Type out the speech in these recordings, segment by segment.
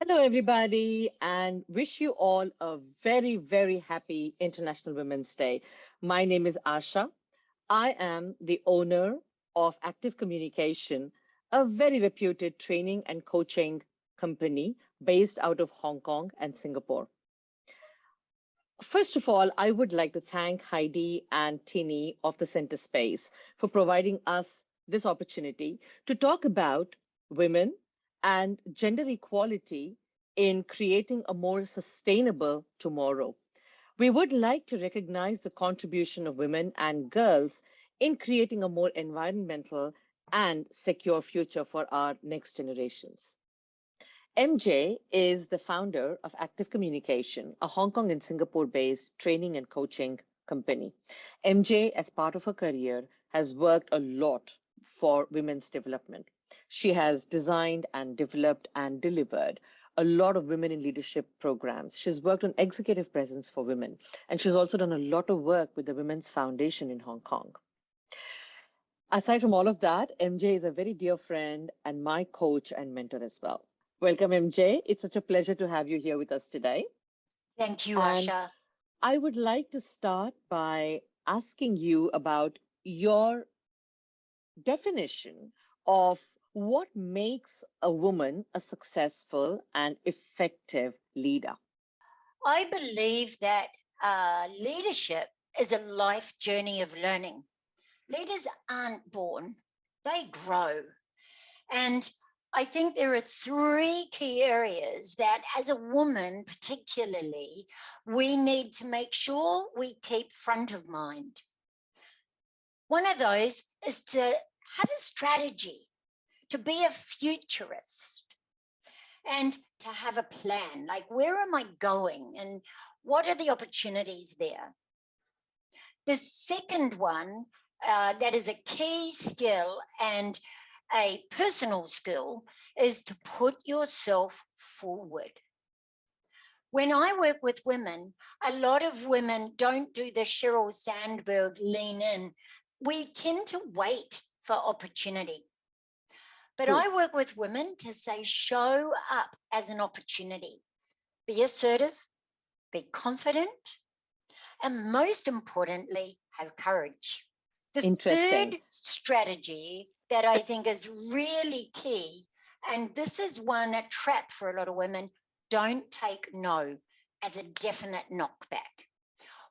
Hello, everybody, and wish you all a very, very happy International Women's Day. My name is Asha. I am the owner of Active Communication, a very reputed training and coaching company based out of Hong Kong and Singapore. First of all, I would like to thank Heidi and Tini of the Center Space for providing us this opportunity to talk about women and gender equality in creating a more sustainable tomorrow. We would like to recognize the contribution of women and girls in creating a more environmental and secure future for our next generations. MJ is the founder of Active Communication, a Hong Kong and Singapore based training and coaching company. MJ, as part of her career, has worked a lot for women's development. She has designed and developed and delivered a lot of women in leadership programs. She's worked on executive presence for women, and she's also done a lot of work with the Women's Foundation in Hong Kong. Aside from all of that, MJ is a very dear friend and my coach and mentor as well. Welcome, MJ. It's such a pleasure to have you here with us today. Thank you, And Asha. I would like to start by asking you about your definition of what makes a woman a successful and effective leader. I believe that leadership is a life journey of learning. Leaders aren't born, they grow. And I think there are three key areas that, as a woman particularly, we need to make sure we keep front of mind. One of those is to have a strategy, to be a futurist, and to have a plan, like where am I going and what are the opportunities there. The second one, that is a key skill and a personal skill, is to put yourself forward. When I work with women, a lot of women don't do the Sheryl Sandberg lean in. We tend to wait for opportunity. But True. I work with women to say, show up as an opportunity. Be assertive, be confident, and most importantly, have courage. The Interesting. third strategy that I think is really key, and this is one, a trap for a lot of women, don't take no as a definite knockback.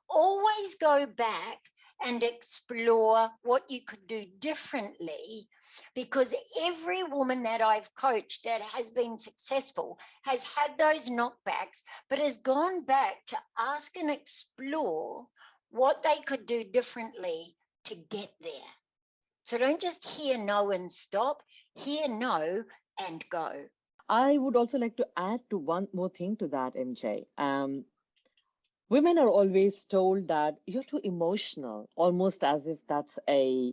Always go back and explore what you could do differently, because every woman that I've coached that has been successful has had those knockbacks, but has gone back to ask and explore what they could do differently to get there. So don't just hear no and stop, hear no and go. I would also like to add to one more thing to that, MJ. Women are always told that you're too emotional, almost as if that's a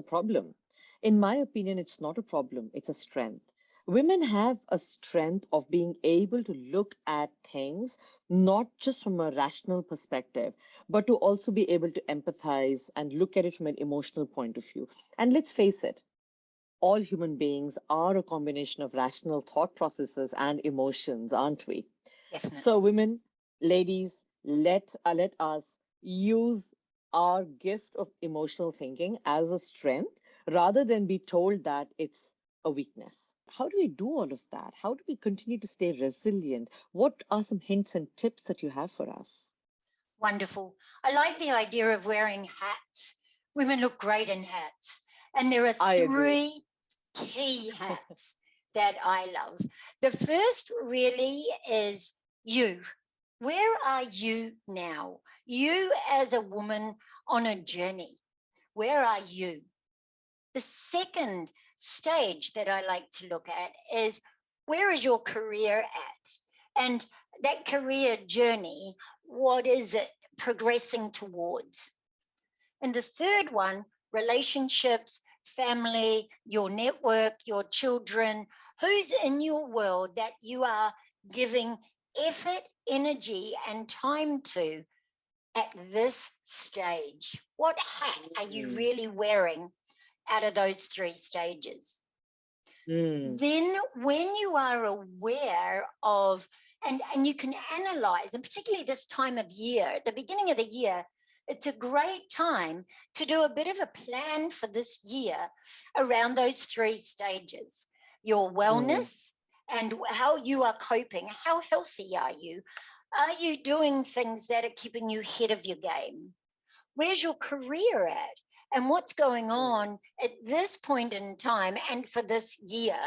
problem. In my opinion, it's not a problem, it's a strength. Women have a strength of being able to look at things not just from a rational perspective, but to also be able to empathize and look at it from an emotional point of view. And let's face it, all human beings are a combination of rational thought processes and emotions, aren't we? So, Definitely. women, ladies, let us use our gift of emotional thinking as a strength rather than be told that it's a weakness. How do we do all of that? How do we continue to stay resilient? What are some hints and tips that you have for us? Wonderful. I like the idea of wearing hats. Women look great in hats. And there are I agree. three key hats that I love. The first really is you. Where are you now? You as a woman on a journey. Where are you? The second stage that I like to look at is, where is your career at? And that career journey, what is it progressing towards? And the third one, relationships, family, your network, your children, who's in your world that you are giving effort, energy, and time to at this stage? What hat are you Mm. really wearing out of those three stages? Mm. Then when you are aware of, and you can analyze, and particularly this time of year, at the beginning of the year, it's a great time to do a bit of a plan for this year around those three stages: your Mm. wellness and how you are coping. How healthy are you? Are you doing things that are keeping you ahead of your game? Where's your career at? And what's going Mm. on at this point in time and for this year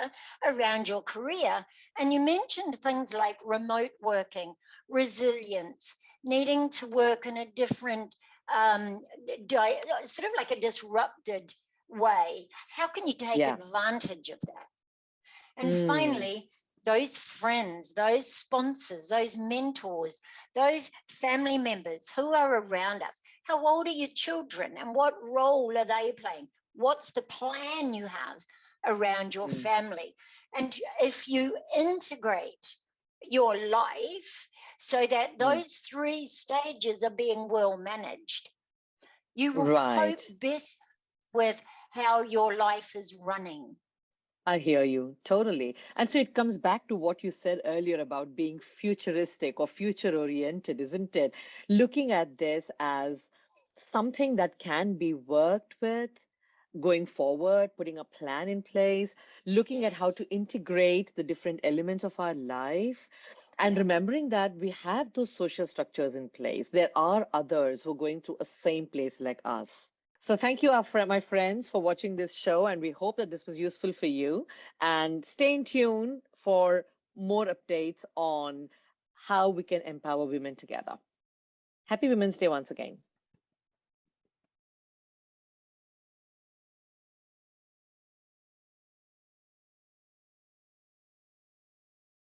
around your career? And you mentioned things like remote working, resilience, needing to work in a different, sort of like a disrupted way. How can you take Yeah. advantage of that? And Mm. finally, those friends, those sponsors, those mentors, those family members who are around us. How old are your children and what role are they playing? What's the plan you have around your Mm. family? And if you integrate your life so that Mm. those three stages are being well managed, you will cope Right. best with how your life is running. I hear you totally. And so it comes back to what you said earlier about being futuristic or future oriented, isn't it? Looking at this as something that can be worked with going forward, putting a plan in place, looking at how to Yes. integrate the different elements of our life, and Yeah. remembering that we have those social structures in place. There are others who are going through a same place like us. So thank you, my friends, for watching this show, and we hope that this was useful for you. And stay in tune for more updates on how we can empower women together. Happy Women's Day once again.